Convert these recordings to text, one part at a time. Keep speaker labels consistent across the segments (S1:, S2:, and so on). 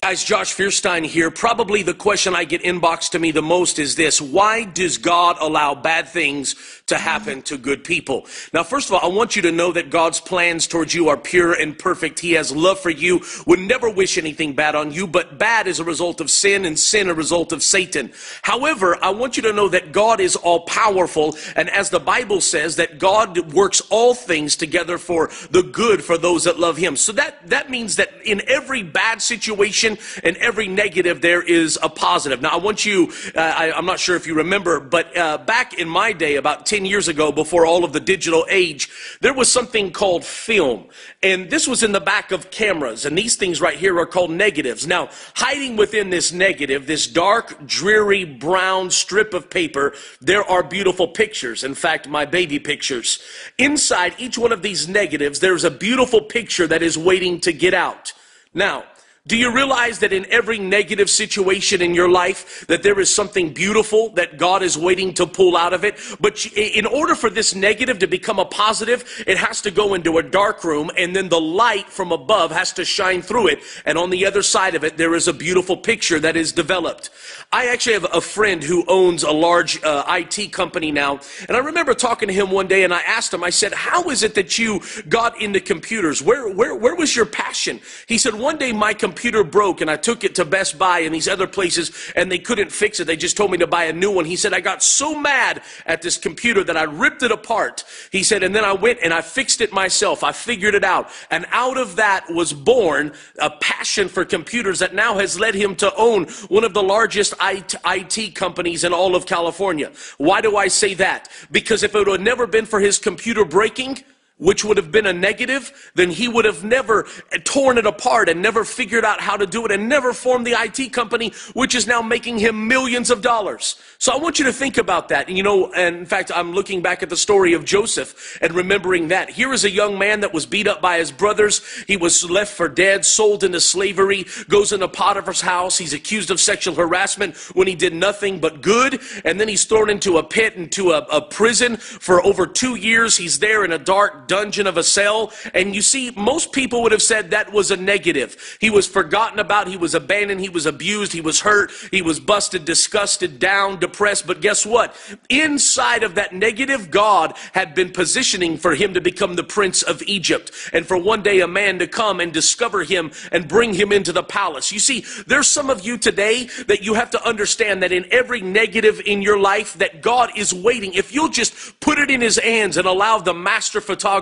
S1: Guys, Josh Feuerstein here. Probably the question I get inboxed to me the most is this: why does God allow bad things to happen to good people? Now, first of all, I want you to know that God's plans towards you are pure and perfect. He has love for you, would never wish anything bad on you, but bad is a result of sin, and sin a result of Satan. However, I want you to know that God is all powerful, and as the Bible says, that God works all things together for the good for those that love him. So that means that in every bad situation and every negative, there is a positive. Now, I want you, I'm not sure if you remember, but back in my day, about 10 years ago, before all of the digital age, there was something called film. And this was in the back of cameras. And these things right here are called negatives. Now, hiding within this negative, this dark, dreary, brown strip of paper, there are beautiful pictures. In fact, my baby pictures. Inside each one of these negatives, there's a beautiful picture that is waiting to get out. Now, do you realize that in every negative situation in your life that there is something beautiful that God is waiting to pull out of it? But in order for this negative to become a positive, it has to go into a dark room, and then the light from above has to shine through it. And on the other side of it, there is a beautiful picture that is developed. I actually have a friend who owns a large IT company now. And I remember talking to him one day, and I asked him, I said, how is it that you got into computers? Where was your passion? He said, one day my computer broke, and I took it to Best Buy and these other places, and they couldn't fix it. They just told me to buy a new one. He said, I got so mad at this computer that I ripped it apart. He said, and then I went and I fixed it myself. I figured it out. And out of that was born a passion for computers that now has led him to own one of the largest IT companies in all of California. Why do I say that? Because if it had never been for his computer breaking, which would have been a negative, then he would have never torn it apart and never figured out how to do it and never formed the IT company, which is now making him millions of dollars. So I want you to think about that. You know, and in fact, I'm looking back at the story of Joseph and remembering that. Here is a young man that was beat up by his brothers. He was left for dead, sold into slavery, goes into Potiphar's house. He's accused of sexual harassment when he did nothing but good. And then he's thrown into a pit, into a prison for over 2 years. He's there in a dark dungeon of a cell. And you see, most people would have said that was a negative. He was forgotten about. He was abandoned. He was abused. He was hurt. He was busted, disgusted, down, depressed. But guess what? Inside of that negative, God had been positioning for him to become the prince of Egypt. And for one day a man to come and discover him and bring him into the palace. You see, there's some of you today that you have to understand that in every negative in your life, that God is waiting. If you'll just put it in his hands and allow the master photographer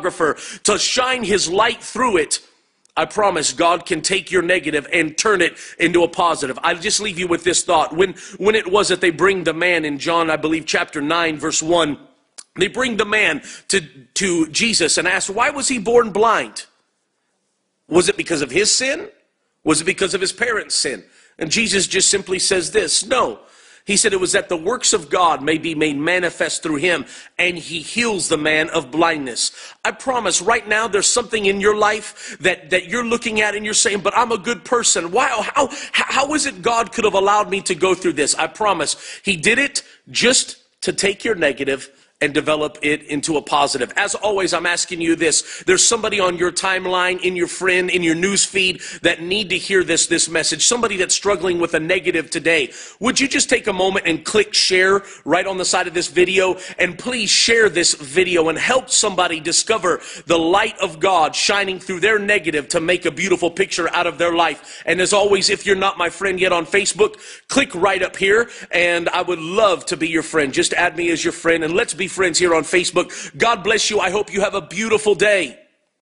S1: to shine his light through it, I promise God can take your negative and turn it into a positive. I'll just leave you with this thought. When it was that they bring the man in John, I believe, chapter 9, verse 1, they bring the man to Jesus and ask, why was he born blind? Was it because of his sin? Was it because of his parents' sin? And Jesus just simply says this, no. He said it was that the works of God may be made manifest through him, and he heals the man of blindness. I promise right now there's something in your life that you're looking at and you're saying, but I'm a good person. Why? How is it God could have allowed me to go through this? I promise he did it just to take your negative and develop it into a positive. As always, I'm asking you this. There's somebody on your timeline, in your friend, in your news feed that need to hear this message. Somebody that's struggling with a negative today. Would you just take a moment and click share right on the side of this video? And please share this video and help somebody discover the light of God shining through their negative to make a beautiful picture out of their life. And as always, if you're not my friend yet on Facebook, click right up here. And I would love to be your friend. Just add me as your friend and let's be friends here on Facebook. God bless you. I hope you have a beautiful day.